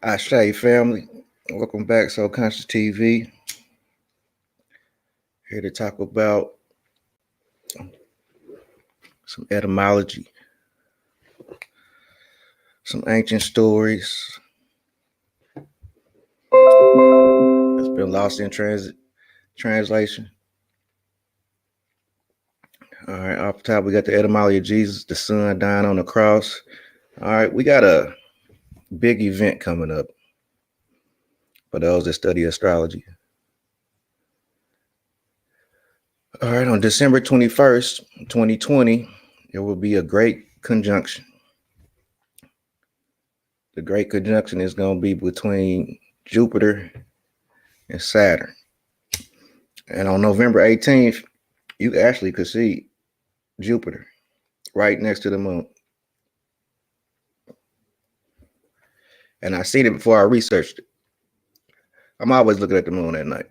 Ashay family, welcome back. So Conscious TV here to talk about some etymology, some ancient stories that's been lost in translation. All right, off the top we got the etymology of Jesus, the Son dying on the cross. All right, we got a big event coming up for those that study astrology. All right, on December 21st, 2020, there will be a great conjunction. The great conjunction is going to be between Jupiter and Saturn. And on November 18th, you actually could see Jupiter right next to the moon. And I seen it before I researched it. I'm always looking at the moon at night.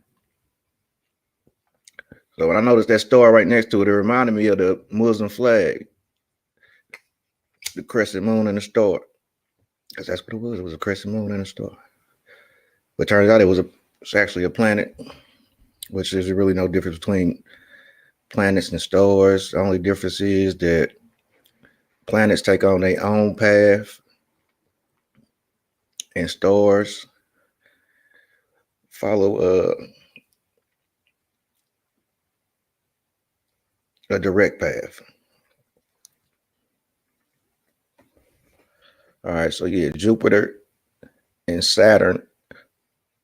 So when I noticed that star right next to it, it reminded me of the Muslim flag, the crescent moon and the star. Because that's what it was. It was a crescent moon and a star. But turns out it's actually a planet, which there's really no difference between planets and stars. The only difference is that planets take on their own path and stars follow a direct path. All right, so yeah, Jupiter and Saturn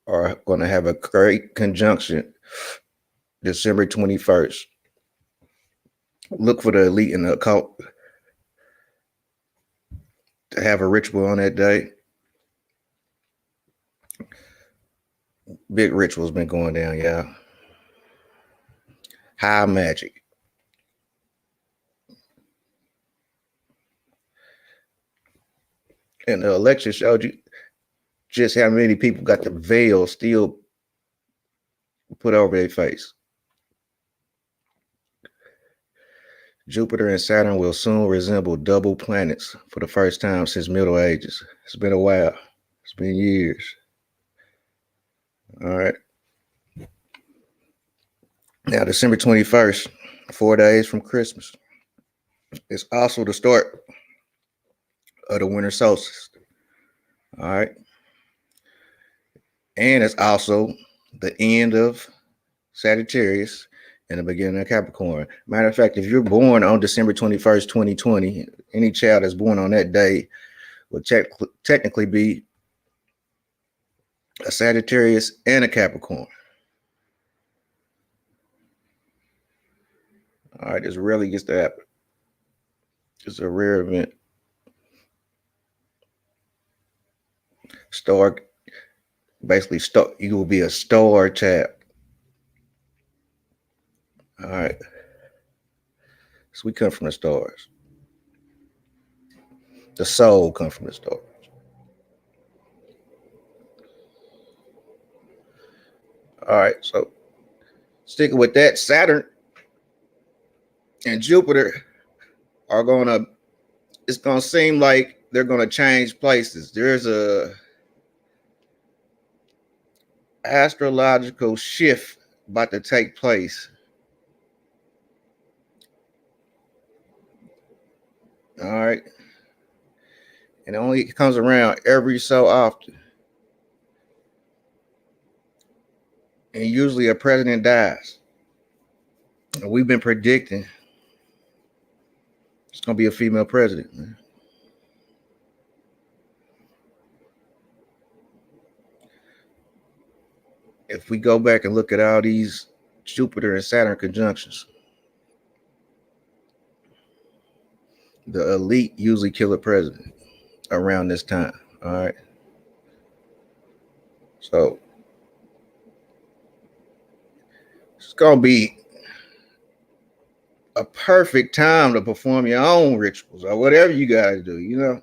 are going to have a great conjunction December 21st. Look for the elite and the occult to have a ritual on that day. Big rituals been going down, y'all. High magic. And the election showed you just how many people got the veil still put over their face. Jupiter and Saturn will soon resemble double planets for the first time since Middle Ages. It's been a while. It's been years. All right. Now, December 21st, 4 days from Christmas. It's also the start of the winter solstice. All right. And it's also the end of Sagittarius and the beginning of Capricorn. Matter of fact, if you're born on December 21st, 2020, any child that's born on that day will technically be a Sagittarius and a Capricorn. All right, this rarely gets to happen. It's a rare event. Star, basically, you will be a star child. All right. So we come from the stars. The soul comes from the stars. All right, so sticking with that, Saturn and Jupiter are it's gonna seem like they're gonna change places. There's a astrological shift about to take place. All right. And it only comes around every so often. And usually a president dies. And we've been predicting it's gonna be a female president, man. If we go back and look at all these Jupiter and Saturn conjunctions, the elite usually kill a president around this time. All right. So it's gonna be a perfect time to perform your own rituals or whatever you guys do, you know.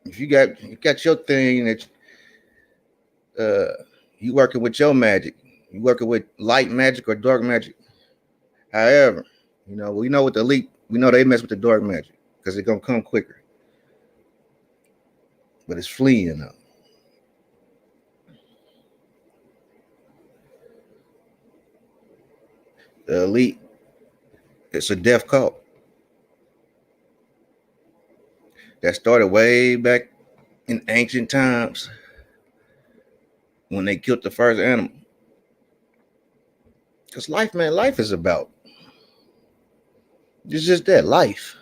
If you got your thing that you working with your magic, you working with light magic or dark magic. However, we know with the elite, we know they mess with the dark magic because it's gonna come quicker. but it's fleeing though. The elite, it's a death cult that started way back in ancient times when they killed the first animal. Because life, man, life is about, it's just that life.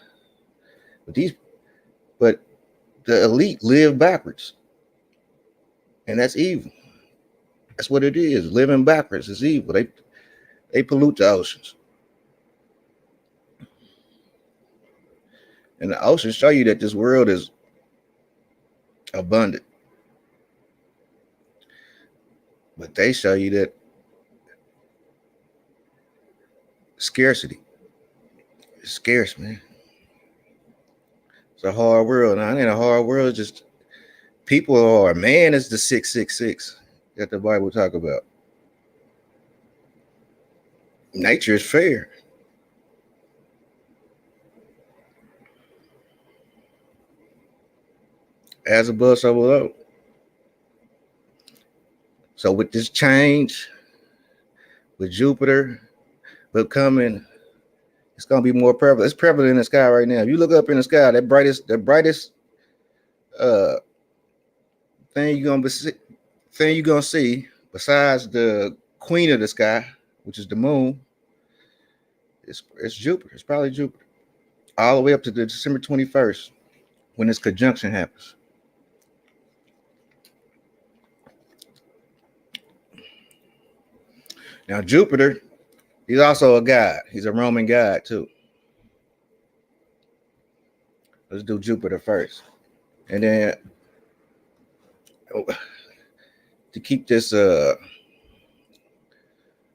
But the elite live backwards, and that's evil. That's what it is. Living backwards is evil. They pollute the oceans, and the oceans show you that this world is abundant, but they show you that scarcity is scarce, man. It's a hard world. Now, it ain't a hard world. It's just people are. Man is the 666 that the Bible talk about. Nature is fair. As above, so below. So with this change, with Jupiter becoming, it's gonna be more prevalent. It's prevalent in the sky right now. If you look up in the sky, the brightest uh thing you're gonna see, besides the queen of the sky, which is the moon, it's Jupiter. It's probably Jupiter. All the way up to the December 21st when this conjunction happens. Now Jupiter, he's also a god. He's a Roman god too. Let's do Jupiter first. And then to keep this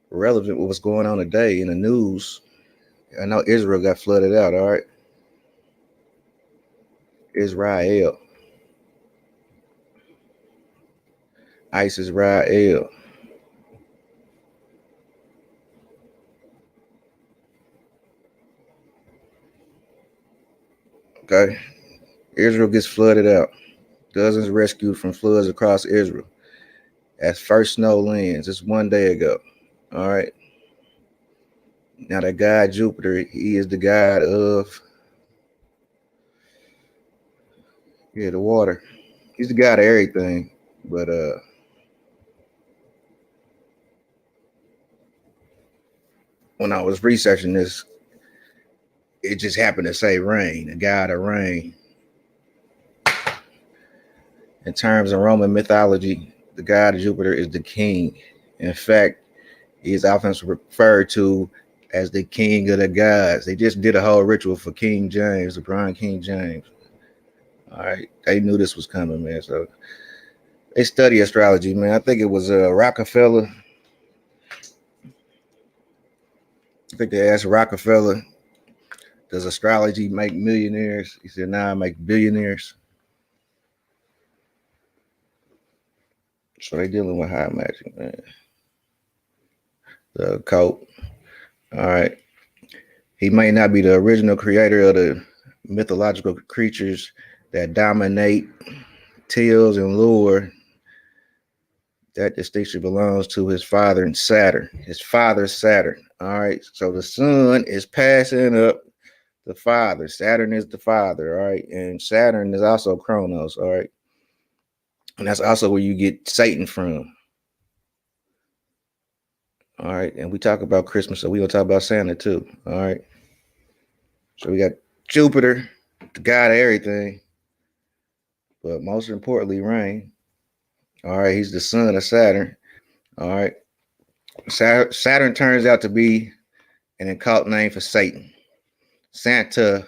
relevant with what's going on today in the news, I know Israel got flooded out, all right? Israel. Israel. Okay. Israel gets flooded out. Dozens rescued from floods across Israel. As first snow lands. It's one day ago. All right. Now that god Jupiter, he is the god of the water. He's the god of everything. But when I was researching this, it just happened to say rain, the god of rain. In terms of Roman mythology, the god of Jupiter is the king. In fact, he is often referred to as the king of the gods. They just did a whole ritual for King James, the Brian King James. All right, they knew this was coming, man. So they study astrology, man. I think it was Rockefeller. I think they asked Rockefeller, "Does astrology make millionaires?" He said, "Nah, I make billionaires." So they dealing with high magic, man. The occult. All right. He may not be the original creator of the mythological creatures that dominate, tales, and lore. That distinction belongs to his father and Saturn. His father, Saturn. All right. So the son is passing up the father. Saturn is the father. All right. And Saturn is also Kronos. All right. And that's also where you get Satan from. All right. And we talk about Christmas, so we're going to talk about Santa too. All right. So we got Jupiter, the god of everything, but most importantly, rain. All right. He's the son of Saturn. All right. Saturn turns out to be an occult name for Satan. Santa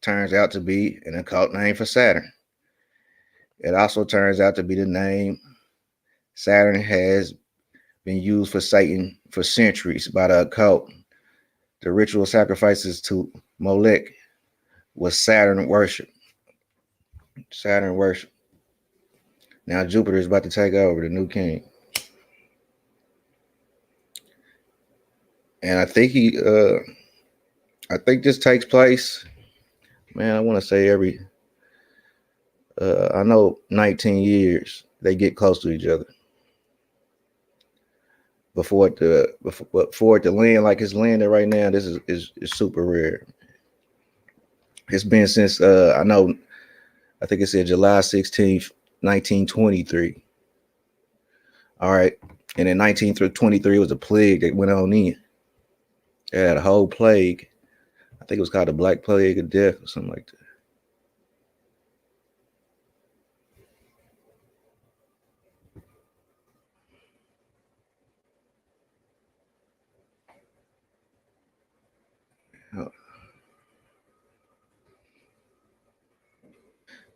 turns out to be an occult name for Saturn. It also turns out to be the name Saturn has been used for Satan for centuries by the occult. The ritual sacrifices to Molech was Saturn worship. Saturn worship. Now Jupiter is about to take over, the new king. And I think I think this takes place, man, I want to say I know 19 years they get close to each other before it to land like it's landing right now. This is super rare. It's been since I think it said July 16th, 1923. All right. And in 1923 was a plague that went on in. They had a whole plague. I think it was called the Black Plague of Death or something like that.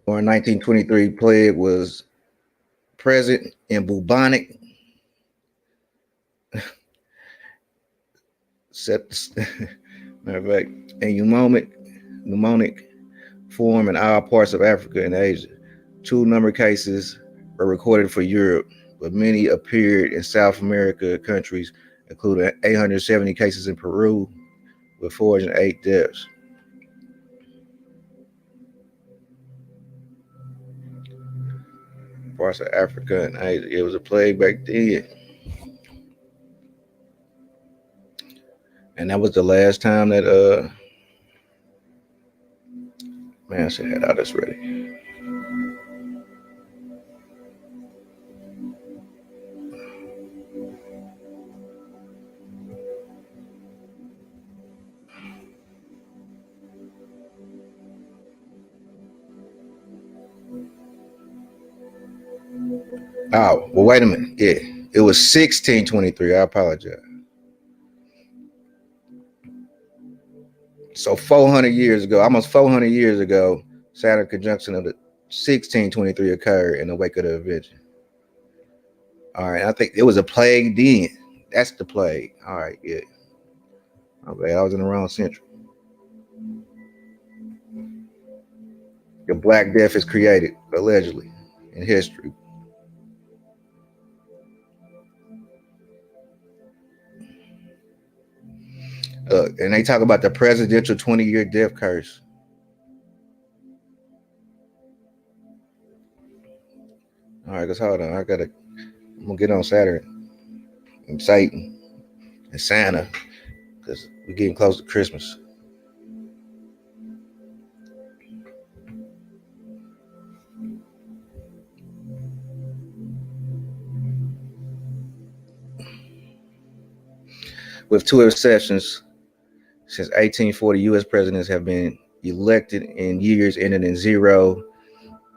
Or in 1923, plague was present in bubonic matter of fact, and pneumonic form in all parts of Africa and Asia. Two number cases were recorded for Europe, but many appeared in South America countries, including 870 cases in Peru, with 408 deaths. Parts of Africa and Asia. It was a plague back then. And that was the last time that man, I should have had all this ready. Oh, well, wait a minute. Yeah. It was 1623. I apologize. So 400 years ago, almost 400 years ago, Saturn conjunction of the 1623 occurred in the wake of the invention. All right, I think it was a plague then. That's the plague. All right, yeah. Okay, I was in the wrong century. The Black Death is created, allegedly, in history. And they talk about the presidential 20-year death curse. All right, because hold on. I'm going to get on Saturn and Satan and Santa because we're getting close to Christmas. With two exceptions, since 1840, U.S. presidents have been elected in years ending in zero,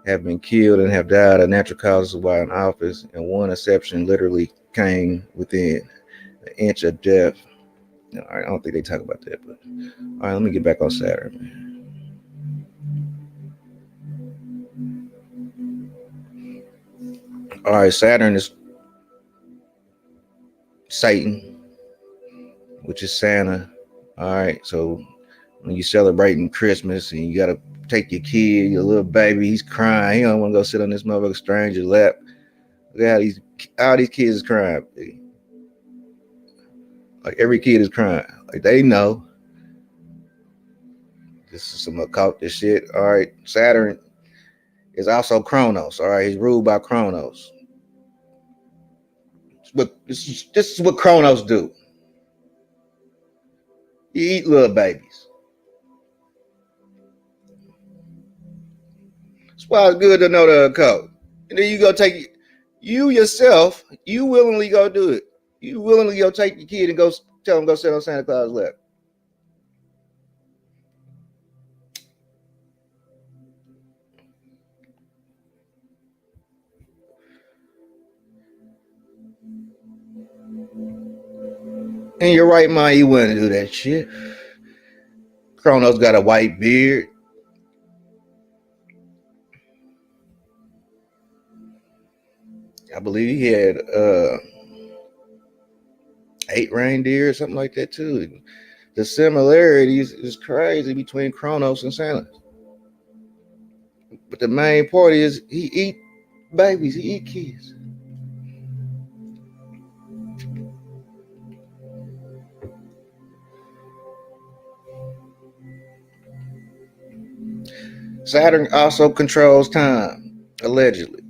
have been killed, and have died of natural causes while in office, and one exception literally came within an inch of death. No, I don't think they talk about that, but all right, let me get back on Saturn. All right, Saturn is Satan, which is Santa. All right, so when you're celebrating Christmas and you gotta take your kid, your little baby, he's crying. He don't want to go sit on this motherfucker stranger's lap. Look at how all these kids is crying. Like every kid is crying. Like they know this is some occult shit. All right, Saturn is also Kronos. All right, he's ruled by Kronos. But this is what Kronos do. You eat little babies. That's why it's good to know the occult. And then you go take you yourself. You willingly go do it. You willingly go take your kid and go tell him go sit on Santa Claus' lap. In your right mind, you wouldn't do that shit. Kronos got a white beard. I believe he had 8 reindeer or something like that too. The similarities is crazy between Kronos and Santa. But the main part is he eat babies, he eat kids. Saturn also controls time, allegedly.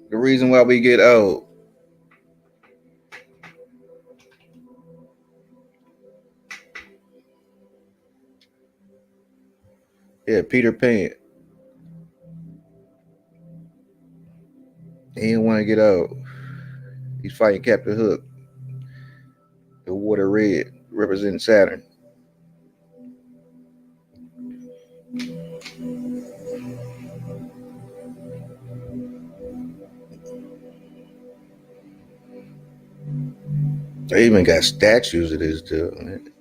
The reason why we get old. Yeah, Peter Pan. He didn't want to get old. He's fighting Captain Hook. The water red representing Saturn. They even got statues of this dude. Man.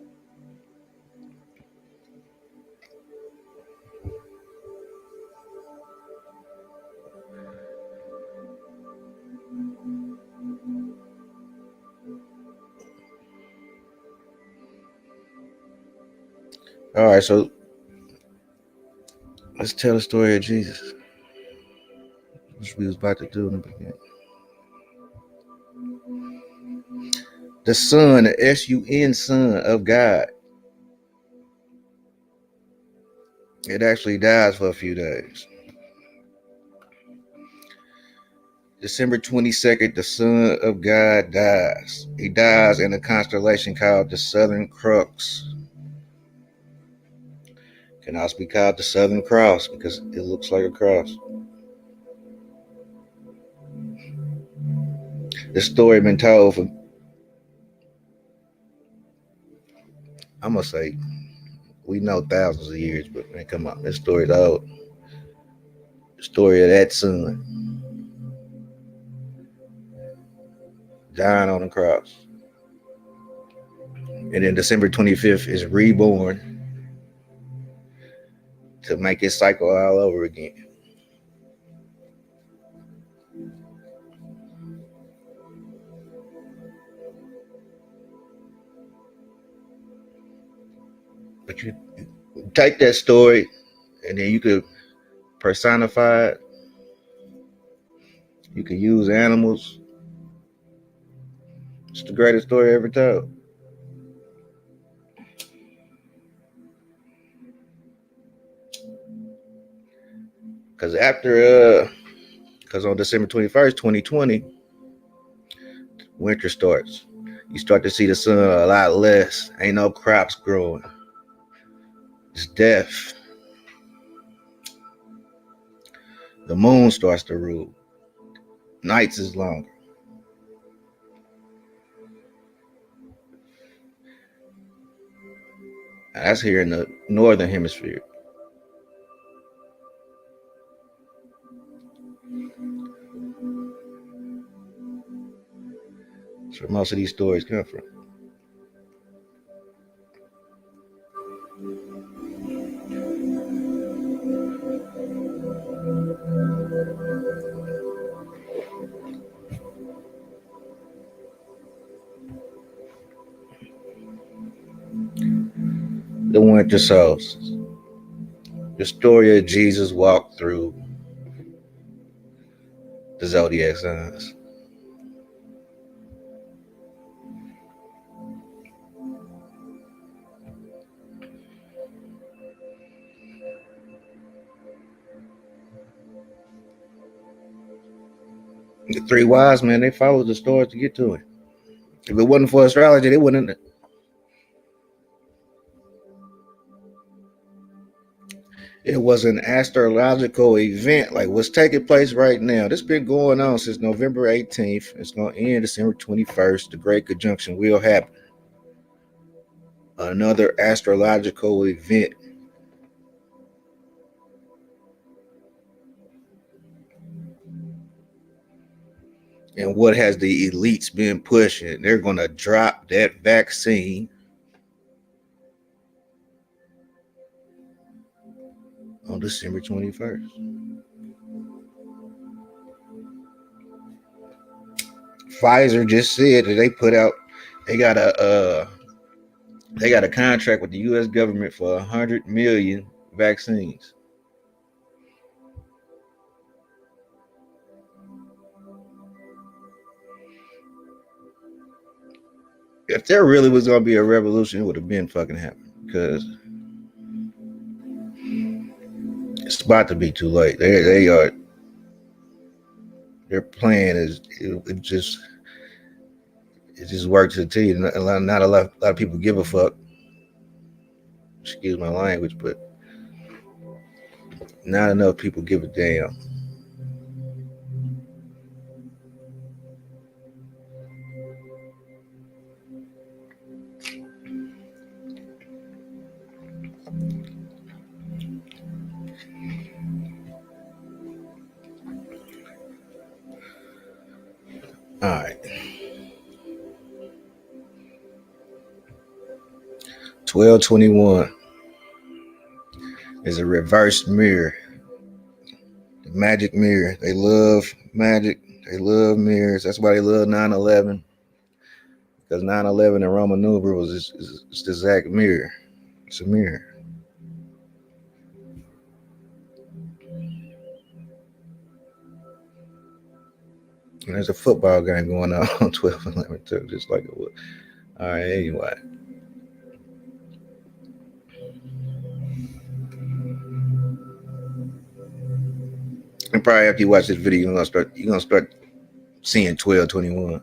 All right, so let's tell the story of Jesus, which we was about to do in the beginning. The Son, the S-U-N, Son of God. It actually dies for a few days. December 22nd, the Son of God dies. He dies in a constellation called the Southern Crux. Can also be called the Southern Cross because it looks like a cross. This story been told for, I'm gonna say, we know thousands of years, but man, come on, this story's old. The story of that son dying on the cross. And then December 25th is reborn to make it cycle all over again. But you take that story and then you could personify it. You could use animals. It's the greatest story ever told. Because on December 21st, 2020, winter starts. You start to see the sun a lot less. Ain't no crops growing. It's death. The moon starts to rule. Nights is longer. And that's here in the northern hemisphere. That's where most of these stories come from. The winter solstice. The story of Jesus walked through the zodiac signs. The three wise men, they followed the stars to get to it. If it wasn't for astrology, they wouldn't. It was an astrological event like what's taking place right now. This been going on since November 18th. It's going to end December 21st. The Great Conjunction will happen. Another astrological event. And what has the elites been pushing? They're going to drop that vaccine on December 21st. Pfizer just said that they got a contract with the U.S. government for 100 million vaccines. If there really was gonna be a revolution, it would have been fucking happened. because it's about to be too late. They are. Their plan is it just works until you. Not a lot of people give a fuck. Excuse my language, but not enough people give a damn. All right. 1221 is a reverse mirror. The magic mirror. They love magic. They love mirrors. That's why they love 9/11. Because 9/11 in Roman numeral was it's the exact mirror. It's a mirror. And there's a football game going on 12/11 too, just like it was. All right, anyway. And probably after you watch this video, you're gonna start seeing 1221.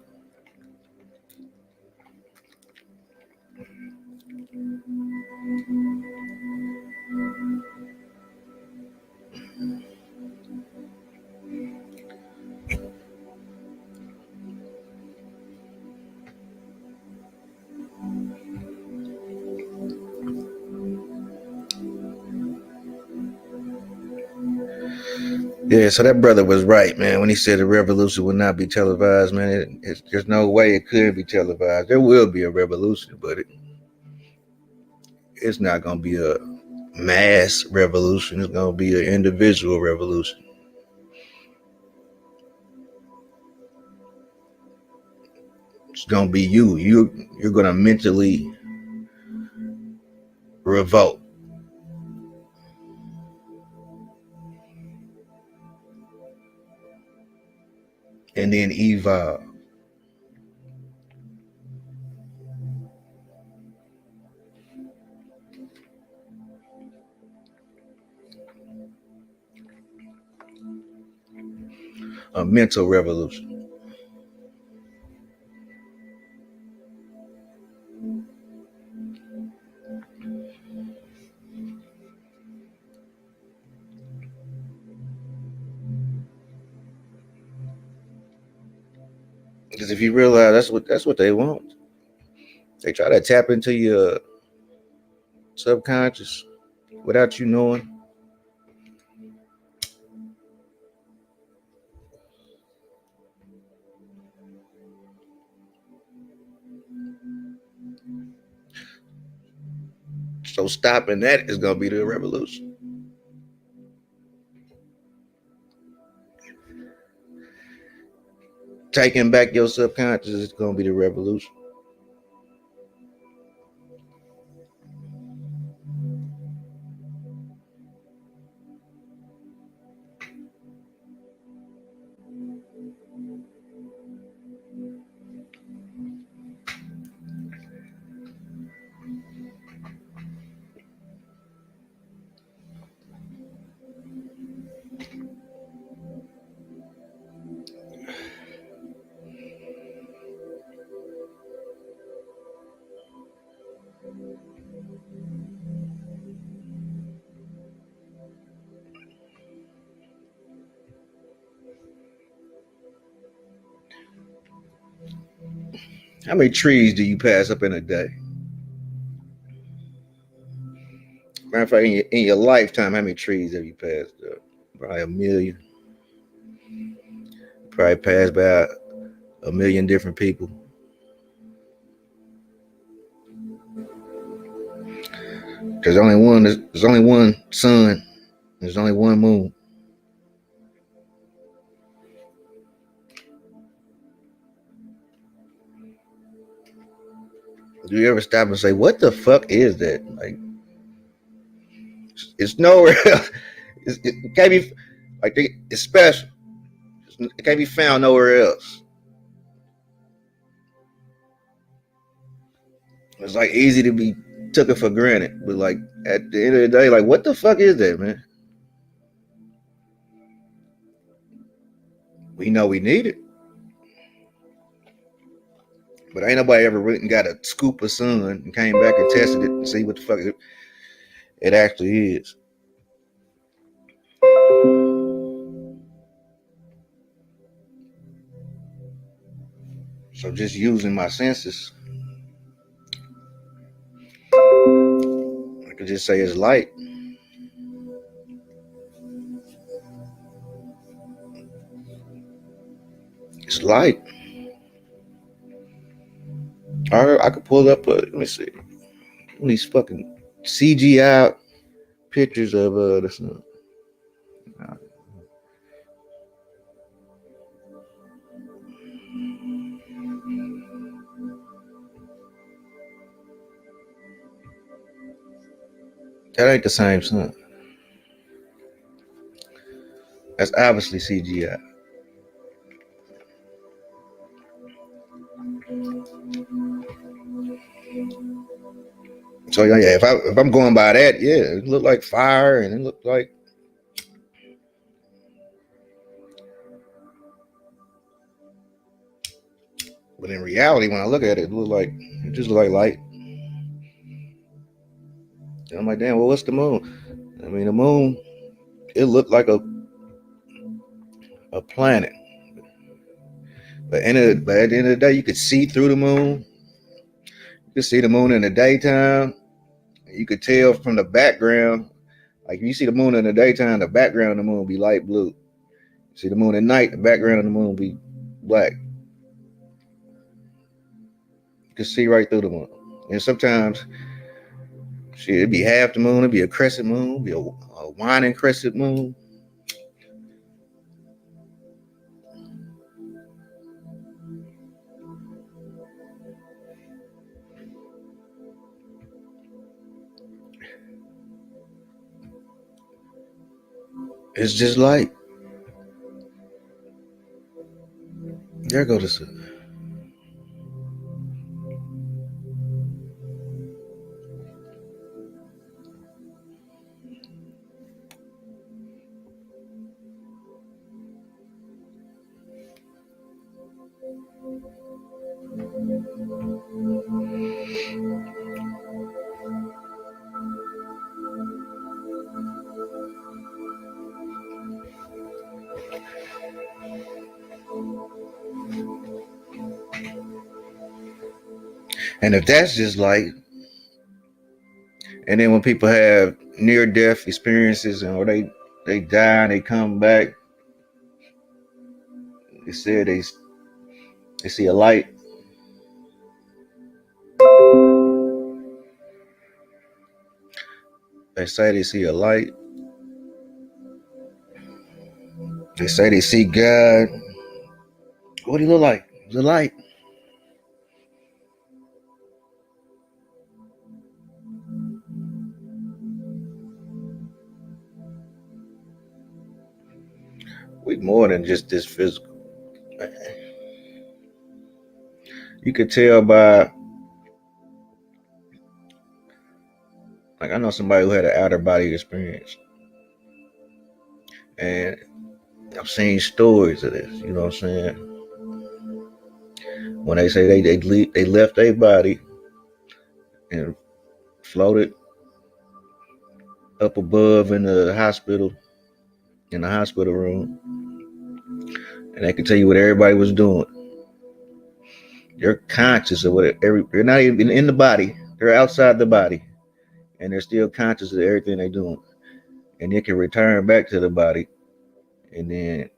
Yeah, so that brother was right, man, when he said the revolution would not be televised, man. There's no way it could be televised. There will be a revolution, but it's not going to be a mass revolution. It's going to be an individual revolution. It's going to be you. You're going to mentally revolt. And then evolve. A mental revolution. Because if you realize that's what they want. They try to tap into your subconscious without you knowing. So stopping that is going to be the revolution. Taking back your subconscious is going to be the revolution. How many trees do you pass up in a day? Matter of fact, in your lifetime, how many trees have you passed up? Probably a million. Probably passed by a million different people. There's only one. There's only one sun. There's only one moon. Do you ever stop and say, "What the fuck is that?" Like, it's nowhere else. It can't be like it's special. It can't be found nowhere else. It's like easy to be took it for granted. But like at the end of the day, like what the fuck is that, man? We know we need it, but ain't nobody ever written got a scoop of sun and came back and tested it and see what the fuck it actually is. So just using my senses, I could just say it's light. It's light. I could pull up let me see, these fucking CGI pictures of the sun. That ain't the same sun. That's obviously CGI. So yeah, if I'm going by that, yeah, it looked like fire and it looked like. But in reality, when I look at it, it just looked like light. And I'm like, damn, well, what's the moon? I mean, the moon, it looked like a planet. But at the end of the day, you could see through the moon. You could see the moon in the daytime. You could tell from the background. Like if you see the moon in the daytime, the background of the moon will be light blue. You see the moon at night, the background of the moon will be black. You can see right through the moon. And sometimes, shit, it'd be half the moon, it'd be a crescent moon, it'd be a waning crescent moon. It's just light. There go the sun. And if that's just light, and then when people have near death experiences and or they die and they come back, they said they see a light. They say they see a light. They say they see God. What do he look like? It's a light. We more than just this physical. You could tell by, like I know somebody who had an outer body experience, and I've seen stories of this. You know what I'm saying? When they say they left their body and floated up above in the hospital room, and they could tell you what everybody was doing. They're conscious of they're not even in the body. They're outside the body, and they're still conscious of everything they're doing. And they can return back to the body, and then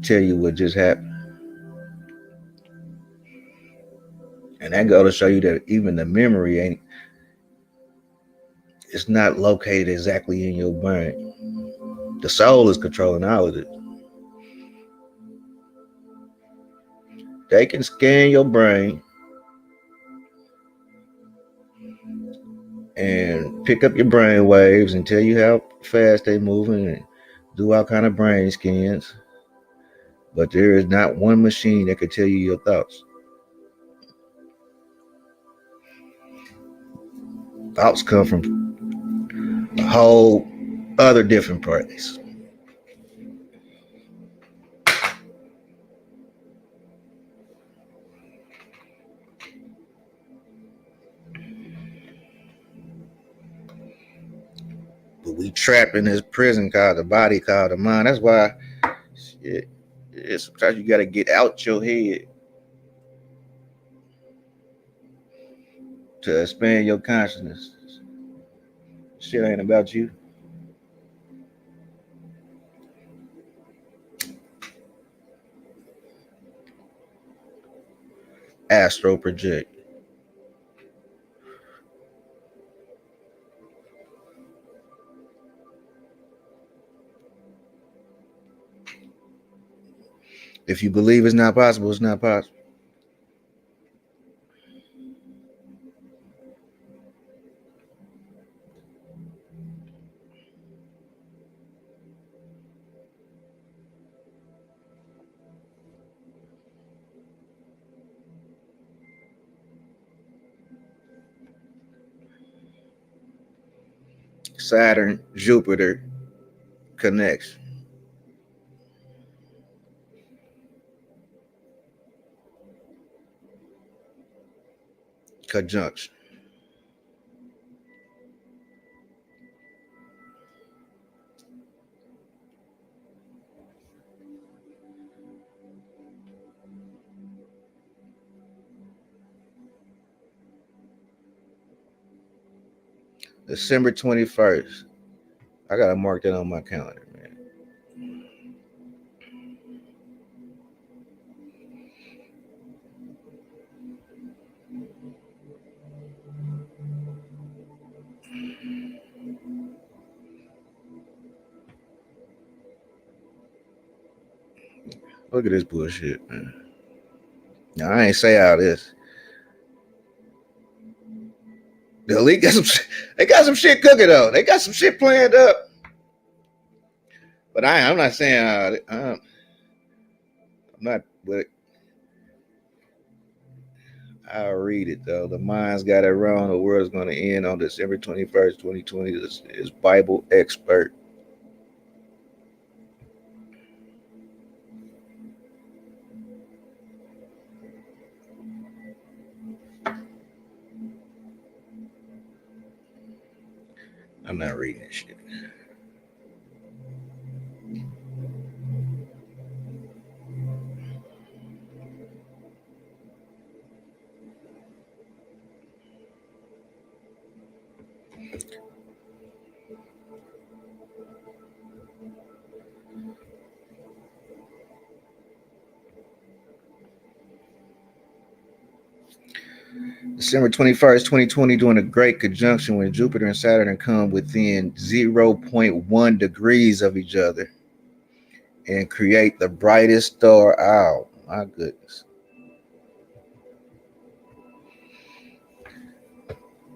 tell you what just happened. And that goes to show you that even the memory it's not located exactly in your brain. The soul is controlling all of it. They can scan your brain and pick up your brain waves and tell you how fast they're moving and do all kind of brain scans. But there is not one machine that can tell you your thoughts. Thoughts come from a whole other different place. But we trapped in this prison called the body, called the mind. That's why shit, sometimes you gotta get out your head to expand your consciousness. Shit ain't about you. Astro project. If you believe it's not possible, it's not possible. Saturn, Jupiter connection. Conjunction. December 21st. I gotta mark that on my calendar, man. Look at this bullshit, man. Now I ain't say all this. The elite got they got some shit cooking though. They got some shit planned up. But I'm not saying I'm not. But I'll read it though. The mind's got it wrong. The world is going to end on December 21st, 2020. This is Bible expert. I'm not reading this shit. December 21st, 2020, during a great conjunction when Jupiter and Saturn come within 0.1 degrees of each other and create the brightest star. Oh, my goodness.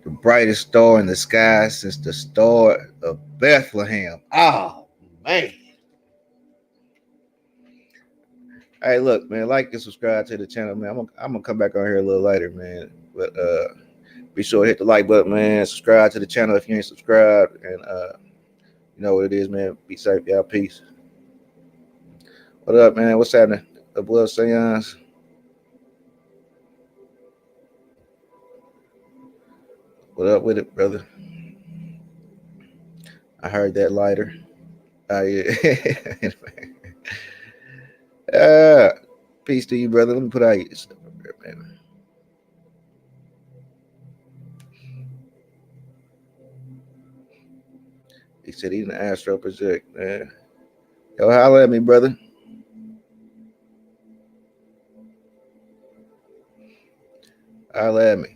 The brightest star in the sky since the star of Bethlehem. Oh, man. Hey, look, man, like and subscribe to the channel, man. I'm gonna come back on here a little later, man. But be sure to hit the like button, man. Subscribe to the channel if you ain't subscribed, and you know what it is, man. Be safe, y'all. Peace. What up, man? What's happening? The blood seance. What up with it, brother? I heard that lighter. Oh yeah. Peace to you, brother. Let me put out your stuff up there, man. He said he's an astro project, man. Yo, holla at me, brother. Holla at me.